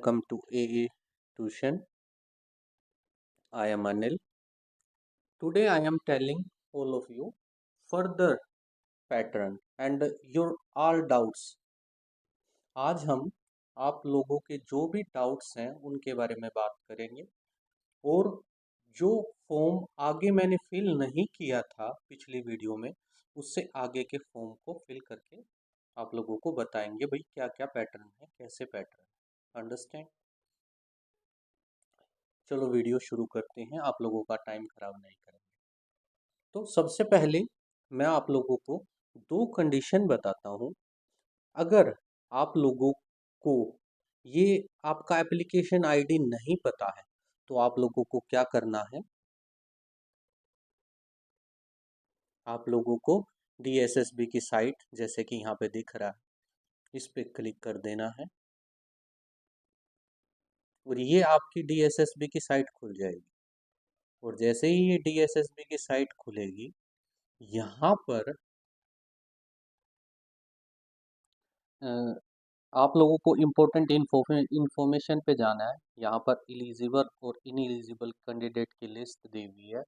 Welcome to AA Tuition. I am Anil. Today I am telling all of you further pattern and your all doubts. आज हम आप लोगों के जो भी डाउट्स हैं उनके बारे में बात करेंगे और जो फॉर्म आगे मैंने फिल नहीं किया था पिछली वीडियो में उससे आगे के फॉर्म को फिल करके आप लोगों को बताएंगे भाई क्या क्या पैटर्न है, कैसे पैटर्न। अंडरस्टैंड? चलो वीडियो शुरू करते हैं, आप लोगों का टाइम खराब नहीं करेंगे। तो सबसे पहले मैं आप लोगों को दो कंडीशन बताता हूँ। अगर आप लोगों को ये आपका एप्लीकेशन आईडी नहीं पता है तो आप लोगों को क्या करना है, आप लोगों को DSSB की साइट जैसे कि यहाँ पे दिख रहा है इस पे क्लिक कर देना है और ये आपकी DSSB की साइट खुल जाएगी। और जैसे ही ये DSSB की साइट खुलेगी यहाँ पर आप लोगों को इम्पोर्टेंट इंफॉर्मेशन पे जाना है। यहाँ पर एलिजिबल और इनएलिजिबल कैंडिडेट की लिस्ट दी हुई है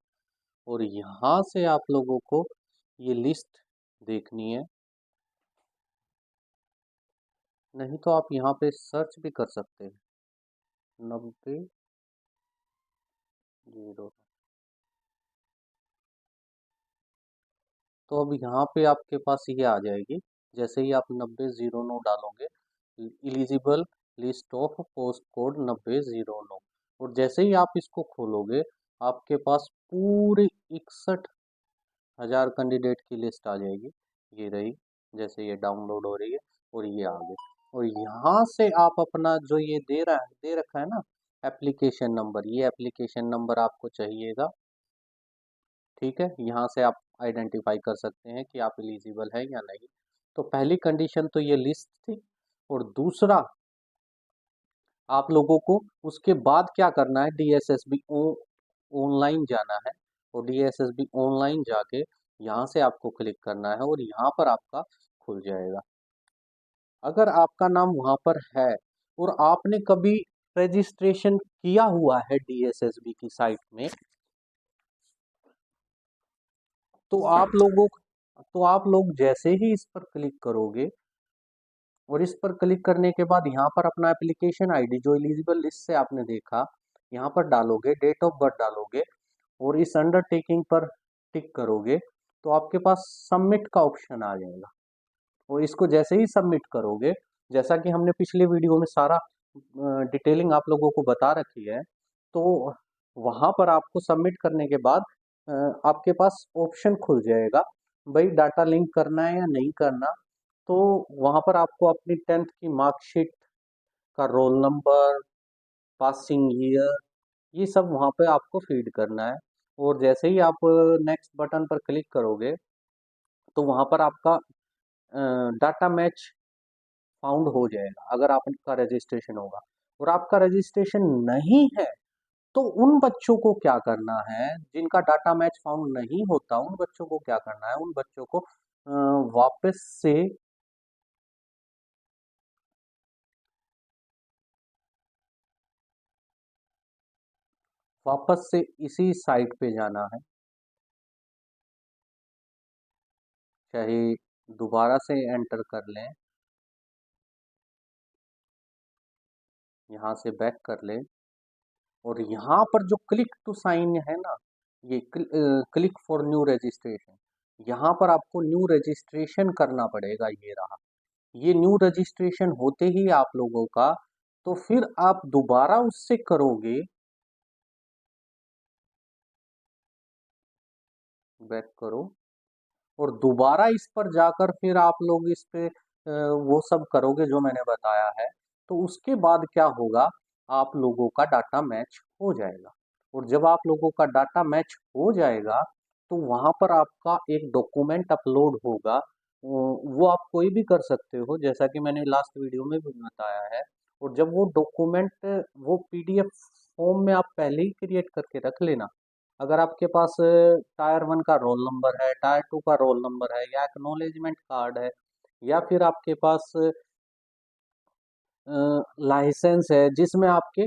और यहाँ से आप लोगों को ये लिस्ट देखनी है। नहीं तो आप यहाँ पे सर्च भी कर सकते हैं 90 तो अब यहाँ पे आपके पास ये आ जाएगी। जैसे ही आप 9009 डालोगे eligible list of post code 9009 और जैसे ही आप इसको खोलोगे आपके पास पूरे 61,000 कैंडिडेट की लिस्ट आ जाएगी। ये रही, जैसे ये डाउनलोड हो रही है और ये आ गई। और यहाँ से आप अपना जो ये दे रखा है ना एप्लीकेशन नंबर, ये एप्लीकेशन नंबर आपको चाहिएगा। ठीक है, यहाँ से आप आइडेंटिफाई कर सकते हैं कि आप एलिजिबल है या नहीं। तो पहली कंडीशन तो ये लिस्ट थी और दूसरा आप लोगों को उसके बाद क्या करना है, DSSB ऑनलाइन जाना है और DSSB ऑनलाइन जाके यहाँ से आपको क्लिक करना है और यहाँ पर आपका खुल जाएगा। अगर आपका नाम वहाँ पर है और आपने कभी रजिस्ट्रेशन किया हुआ है DSSB की साइट में तो आप लोग जैसे ही इस पर क्लिक करोगे और इस पर क्लिक करने के बाद यहाँ पर अपना एप्लीकेशन आईडी जो एलिजिबल लिस्ट से आपने देखा यहाँ पर डालोगे, डेट ऑफ बर्थ डालोगे और इस अंडरटेकिंग पर टिक करोगे तो आपके पास सबमिट का ऑप्शन आ जाएगा। और इसको जैसे ही सबमिट करोगे, जैसा कि हमने पिछले वीडियो में सारा डिटेलिंग आप लोगों को बता रखी है, तो वहाँ पर आपको सबमिट करने के बाद आपके पास ऑप्शन खुल जाएगा भाई डाटा लिंक करना है या नहीं करना। तो वहाँ पर आपको अपनी 10th की मार्कशीट का रोल नंबर, पासिंग ईयर, ये सब वहाँ पे आपको फीड करना है। और जैसे ही आप नेक्स्ट बटन पर क्लिक करोगे तो वहाँ पर आपका डाटा मैच फाउंड हो जाएगा अगर आपका रजिस्ट्रेशन होगा। और आपका रजिस्ट्रेशन नहीं है तो उन बच्चों को क्या करना है, जिनका डाटा मैच फाउंड नहीं होता उन बच्चों को क्या करना है, उन बच्चों को वापस से इसी साइट पे जाना है। चाहे दोबारा से एंटर कर लें, यहाँ से बैक कर लें और यहाँ पर जो क्लिक टू साइन है ना, ये क्लिक फॉर न्यू रजिस्ट्रेशन, यहाँ पर आपको न्यू रजिस्ट्रेशन करना पड़ेगा। ये रहा, ये न्यू रजिस्ट्रेशन होते ही आप लोगों का, तो फिर आप दोबारा उससे करोगे, बैक करो और दोबारा इस पर जाकर फिर आप लोग इस पे वो सब करोगे जो मैंने बताया है। तो उसके बाद क्या होगा, आप लोगों का डाटा मैच हो जाएगा। और जब आप लोगों का डाटा मैच हो जाएगा तो वहां पर आपका एक डॉक्यूमेंट अपलोड होगा। वो आप कोई भी कर सकते हो जैसा कि मैंने लास्ट वीडियो में भी बताया है। और जब वो डॉक्यूमेंट वो PDF फॉर्म में आप पहले ही क्रिएट करके रख लेना। अगर आपके पास टायर 1 का रोल नंबर है, टायर 2 का रोल नंबर है या एक्नॉलेजमेंट कार्ड है या फिर आपके पास लाइसेंस है जिसमें आपके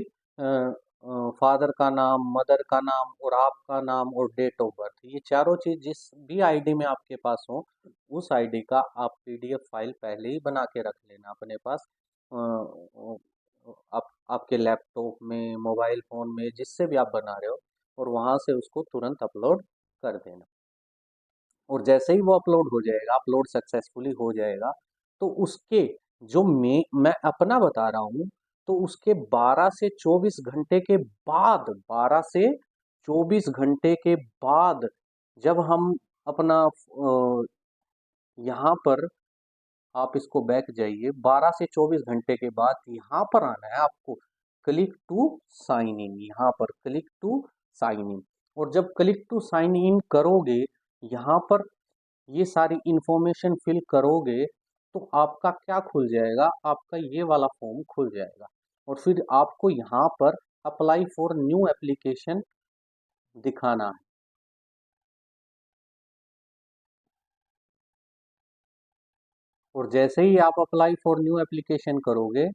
फादर का नाम, मदर का नाम और आपका नाम और डेट ऑफ बर्थ, ये चारों चीज जिस भी आईडी में आपके पास हो, उस आईडी का आप पीडीएफ फाइल पहले ही बना के रख लेना अपने पास। आप आपके लैपटॉप में, मोबाइल फोन में, जिससे भी आप बना रहे हो, और वहां से उसको तुरंत अपलोड कर देना। और जैसे ही वो अपलोड हो जाएगा, अपलोड सक्सेसफुली हो जाएगा, तो उसके जो मैं अपना बता रहा हूँ, तो उसके 12 से 24 घंटे के बाद, 12 से 24 घंटे के बाद जब हम अपना यहाँ पर, आप इसको बैक जाइए, 12 से 24 घंटे के बाद यहाँ पर आना है आपको, क्लिक टू साइन इन, यहाँ पर क्लिक टू साइन इन। और जब क्लिक टू साइन इन करोगे, यहाँ पर ये सारी इंफॉर्मेशन फिल करोगे, तो आपका क्या खुल जाएगा, आपका ये वाला फॉर्म खुल जाएगा। और फिर आपको यहाँ पर अप्लाई फॉर न्यू एप्लीकेशन दिखाना है। और जैसे ही आप अप्लाई फॉर न्यू एप्लीकेशन करोगे,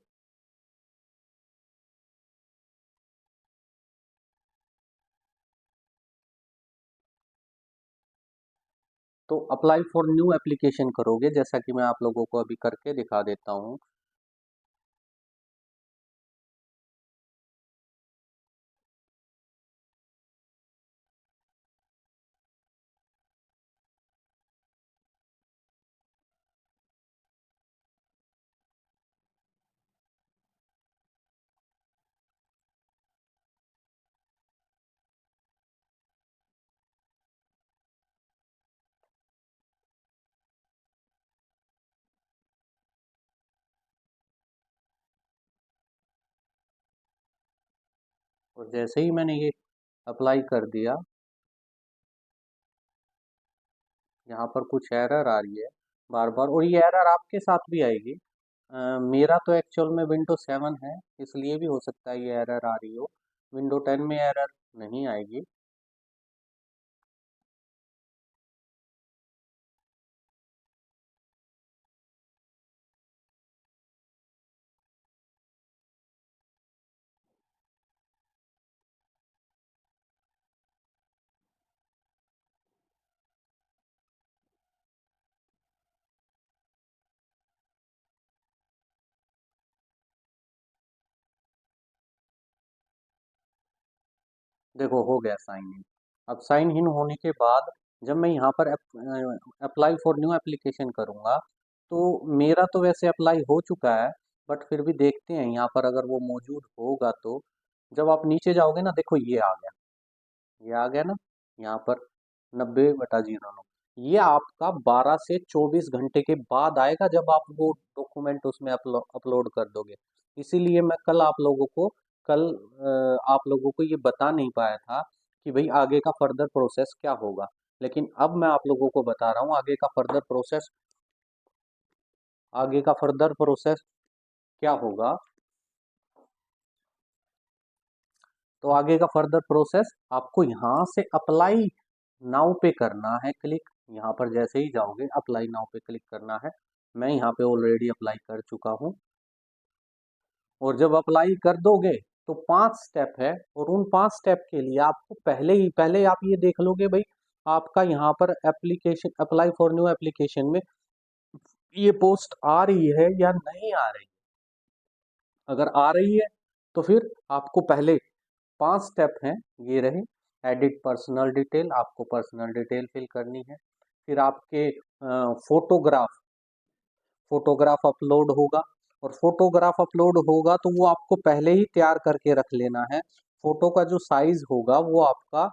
तो अप्लाई फॉर न्यू एप्लीकेशन करोगे, जैसा कि मैं आप लोगों को अभी करके दिखा देता हूँ। और जैसे ही मैंने ये अप्लाई कर दिया, यहाँ पर कुछ एरर आ रही है बार बार, और ये एरर आपके साथ भी आएगी। मेरा तो एक्चुअल में विंडो 7 है, इसलिए भी हो सकता है ये एरर आ रही हो। विंडो 10 में एरर नहीं आएगी। देखो हो गया साइन इन। अब साइन इन होने के बाद जब मैं यहाँ पर अप्लाई फॉर न्यू एप्लीकेशन करूँगा, तो मेरा तो वैसे अप्लाई हो चुका है, बट फिर भी देखते हैं यहाँ पर अगर वो मौजूद होगा तो। जब आप नीचे जाओगे ना, देखो ये आ गया, ये आ गया ना, यहाँ पर 90/09। ये आपका 12 से 24 घंटे के बाद आएगा, जब आप वो डॉक्यूमेंट उसमें अपलोड कर दोगे। इसीलिए मैं कल आप लोगों को, कल आप लोगों को ये बता नहीं पाया था कि भाई आगे का फर्दर प्रोसेस क्या होगा। लेकिन अब मैं आप लोगों को बता रहा हूँ आगे का फर्दर प्रोसेस, आगे का फर्दर प्रोसेस क्या होगा। तो आगे का फर्दर प्रोसेस आपको यहाँ से अप्लाई नाउ पे करना है क्लिक। यहाँ पर जैसे ही जाओगे अप्लाई नाउ पे क्लिक करना है। मैं यहाँ पे ऑलरेडी अप्लाई कर चुका हूँ। और जब अप्लाई कर दोगे तो 5 स्टेप है, और उन 5 स्टेप के लिए आपको पहले आप ये देख लोगे भाई, आपका यहाँ पर application, apply for new application में ये पोस्ट आ रही है या नहीं आ रही। अगर आ रही है तो फिर आपको पहले 5 स्टेप हैं, ये रहे। एडिट पर्सनल डिटेल, आपको पर्सनल डिटेल फिल करनी है। फिर आपके फोटोग्राफ, फोटोग्राफ अपलोड होगा। और फोटोग्राफ अपलोड होगा तो वो आपको पहले ही तैयार करके रख लेना है। फोटो का जो साइज होगा वो आपका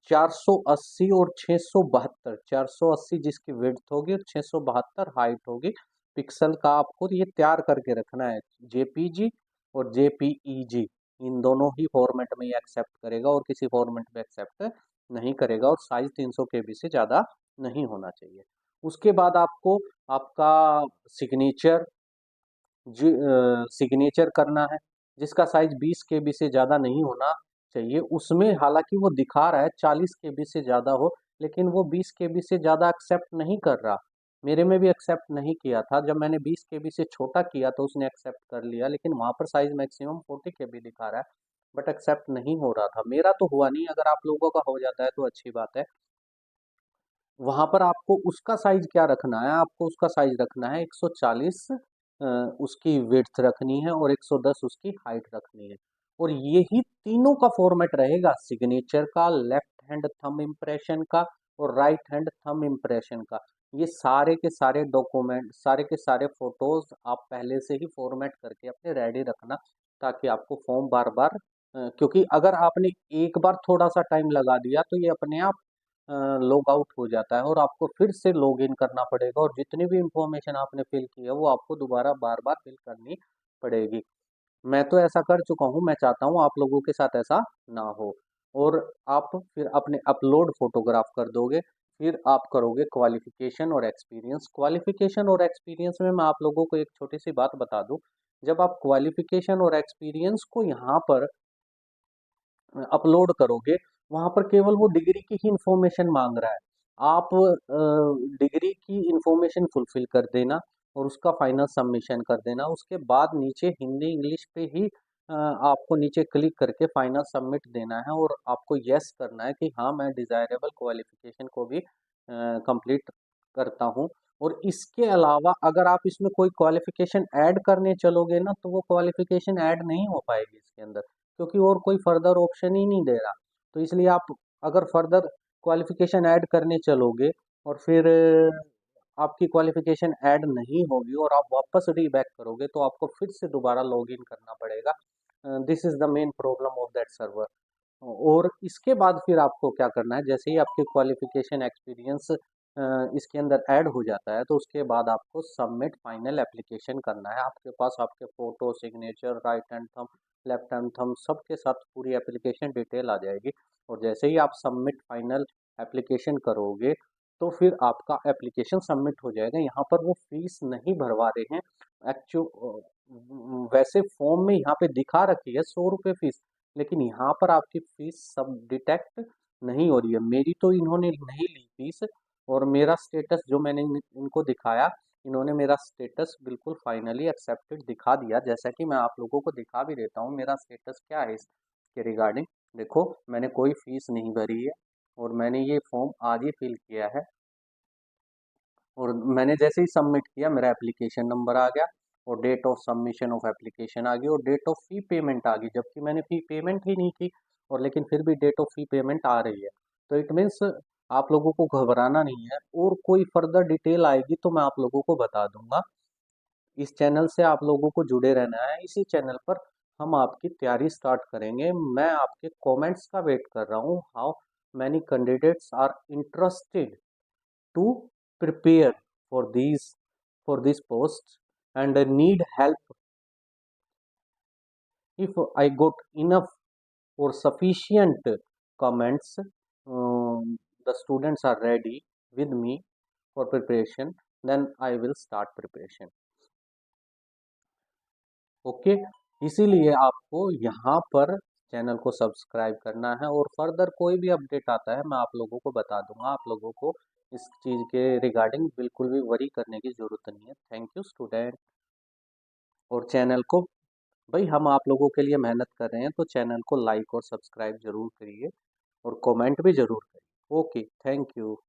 480 और 672, 480 जिसकी विड्थ होगी और 672 हाइट होगी पिक्सल का, आपको ये तैयार करके रखना है। जेपीजी और जेपीईजी, इन दोनों ही फॉर्मेट में ये एक्सेप्ट करेगा, और किसी फॉर्मेट में एक्सेप्ट नहीं करेगा। और साइज 300 केबी से ज़्यादा नहीं होना चाहिए। उसके बाद आपको आपका सिग्नेचर, सिग्नेचर करना है, जिसका साइज 20 केबी से ज़्यादा नहीं होना चाहिए। उसमें हालांकि वो दिखा रहा है 40 केबी से ज़्यादा हो, लेकिन वो 20 केबी से ज़्यादा एक्सेप्ट नहीं कर रहा। मेरे में भी एक्सेप्ट नहीं किया था। जब मैंने 20 केबी से छोटा किया तो उसने एक्सेप्ट कर लिया, लेकिन वहाँ पर साइज मैक्सिमम 40 केबी दिखा रहा है, बट एक्सेप्ट नहीं हो रहा था। मेरा तो हुआ नहीं, अगर आप लोगों का हो जाता है तो अच्छी बात है। वहाँ पर आपको उसका साइज क्या रखना है, आपको उसका साइज रखना है 140, उसकी विड्थ रखनी है और 110 उसकी हाइट रखनी है। और यही तीनों का फॉर्मेट रहेगा, सिग्नेचर का, लेफ्ट हैंड थंब इम्प्रेशन का और राइट हैंड थंब इम्प्रेशन का। ये सारे के सारे डॉक्यूमेंट, सारे के सारे फोटोज आप पहले से ही फॉर्मेट करके अपने रेडी रखना, ताकि आपको फॉर्म बार बार, क्योंकि अगर आपने एक बार थोड़ा सा टाइम लगा दिया तो ये अपने आप लॉग आउट हो जाता है और आपको फिर से लॉग इन करना पड़ेगा, और जितनी भी इंफॉर्मेशन आपने फिल की है वो आपको दोबारा बार बार फिल करनी पड़ेगी। मैं तो ऐसा कर चुका हूँ, मैं चाहता हूँ आप लोगों के साथ ऐसा ना हो। और आप फिर अपने अपलोड फोटोग्राफ कर दोगे, फिर आप करोगे क्वालिफिकेशन और एक्सपीरियंस। क्वालिफिकेशन और एक्सपीरियंस में मैं आप लोगों को एक छोटी सी बात बता दूं। जब आप क्वालिफिकेशन और एक्सपीरियंस को यहाँ पर अपलोड करोगे, वहां पर केवल वो डिग्री की ही इंफॉर्मेशन मांग रहा है। आप डिग्री की इंफॉर्मेशन फुलफिल कर देना और उसका फाइनल सबमिशन कर देना। उसके बाद नीचे हिंदी इंग्लिश पे ही आपको नीचे क्लिक करके फाइनल सबमिट देना है, और आपको यस करना है कि हाँ मैं डिजायरेबल क्वालिफिकेशन को भी कंप्लीट करता हूँ। और इसके अलावा अगर आप इसमें कोई क्वालिफिकेशन ऐड करने चलोगे ना, तो वो क्वालिफिकेशन ऐड नहीं हो पाएगी इसके अंदर, क्योंकि और कोई फर्दर ऑप्शन ही नहीं दे रहा। तो इसलिए आप अगर फर्दर क्वालिफिकेशन ऐड करने चलोगे और फिर आपकी क्वालिफिकेशन ऐड नहीं होगी और आप वापस रीबैक करोगे, तो आपको फिर से दोबारा लॉगिन करना पड़ेगा। This is the main problem of that server. और इसके बाद फिर आपको क्या करना है, जैसे ही आपकी क्वालिफिकेशन एक्सपीरियंस इसके अंदर ऐड हो जाता है, तो उसके बाद आपको सबमिट फाइनल एप्लीकेशन करना है। आपके पास आपके photo, signature, right hand thumb, left hand thumb, सबके साथ पूरी एप्लीकेशन डिटेल आ जाएगी। और जैसे ही आप सबमिट फाइनल एप्लीकेशन करोगे, तो फिर आपका एप्लीकेशन सबमिट हो जाएगा। यहाँ पर वो फीस नहीं भरवा रहे हैं वैसे फॉर्म में यहाँ पे दिखा रखी है 100 रुपये फीस, लेकिन यहाँ पर आपकी फीस सब डिटेक्ट नहीं हो रही है। मेरी तो इन्होंने नहीं ली फीस, और मेरा स्टेटस जो मैंने इनको दिखाया, इन्होंने मेरा स्टेटस बिल्कुल फाइनली एक्सेप्टेड दिखा दिया। जैसा कि मैं आप लोगों को दिखा भी देता हूँ मेरा स्टेटस क्या है इसके रिगार्डिंग। देखो, मैंने कोई फीस नहीं भरी है और मैंने ये फॉर्म आज ही फिल किया है। और मैंने जैसे ही सबमिट किया, मेरा एप्लीकेशन नंबर आ गया और date of submission of application आ गई और डेट ऑफ फी पेमेंट आ गई, जबकि मैंने फी पेमेंट ही नहीं की, और लेकिन फिर भी डेट ऑफ फी पेमेंट आ रही है। तो इट मीन्स आप लोगों को घबराना नहीं है, और कोई फर्दर डिटेल आएगी तो मैं आप लोगों को बता दूंगा। इस चैनल से आप लोगों को जुड़े रहना है। इसी चैनल पर हम आपकी तैयारी स्टार्ट करेंगे। मैं आपके कमेंट्स का वेट कर रहा हूँ, how many candidates are interested to prepare for this post and need help. If I got enough or sufficient comments, the students are ready with me for preparation, then I will start preparation. Okay, इसीलिए आपको यहाँ पर channel को subscribe करना है, और further कोई भी अपडेट आता है मैं आप लोगों को बता दूंगा। आप लोगों को इस चीज़ के रिगार्डिंग बिल्कुल भी वरी करने की ज़रूरत नहीं है। Thank you student. और चैनल को, भाई हम आप लोगों के लिए मेहनत कर रहे हैं, तो चैनल को लाइक और सब्सक्राइब ज़रूर करिए और कमेंट भी ज़रूर करिए। Okay, thank you.